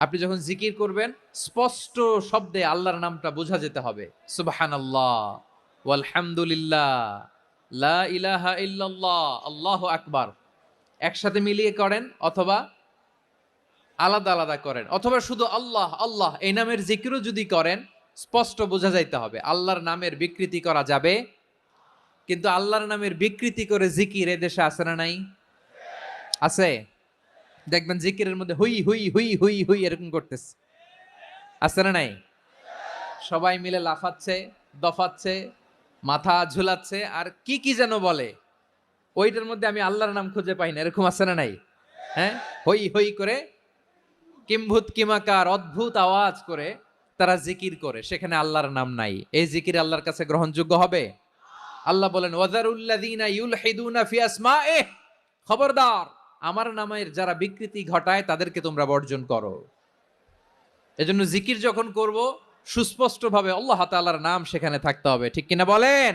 আপনি যখন জিকির করবেন স্পষ্ট শব্দে আল্লাহর নামটা বোঝা যেতে হবে। সুবহানাল্লাহ, ওয়ালহামদুলিল্লাহ, লা ইলাহা ইল্লাল্লাহ, আল্লাহু আকবার। একসাথে মিলিয়ে করেন অথবা আলাদা আলাদা করেন, অথবা শুধু আল্লাহ আল্লাহ এই নামের জিকিরও যদি করেন স্পষ্ট বোঝা যাইতে হবে। আল্লাহর নামের বিকৃতি করা যাবে, কিন্তু আল্লাহর নামের বিকৃতি করে জিকির এ দেশে আছে না নাই? আছে। দেখবেন জিকিরের মধ্যে হুই হুই হুই হুই হুই এরকম করতেছে, আছে না নাই? সবাই মিলে লাফাচ্ছে, দফাচ্ছে, মাথা ঝুলাচ্ছে, আর কি কি যেন বলে, ওইটার মধ্যে আমি আল্লাহর নাম খুঁজে পাই না, এরকম আছে না নাই? হ্যাঁ, হই হই করে কিম্ভূত কিমাকার অদ্ভুত আওয়াজ করে তারা জিকির করে, সেখানে আল্লাহর নাম নাই। এই জিকির আল্লাহর কাছে গ্রহণযোগ্য হবে? আল্লাহ বলেন ওয়াজারুল্লাযীনা ইউলহিদুনা ফি আসমাইহি, খবরদার আমার নামের যারা বিকৃতি ঘটায় তাদেরকে তোমরা বর্জন করো। এজন্য জিকির যখন করব সুস্পষ্টভাবে আল্লাহ তাআলার নাম সেখানে থাকতে হবে, ঠিক কিনা বলেন?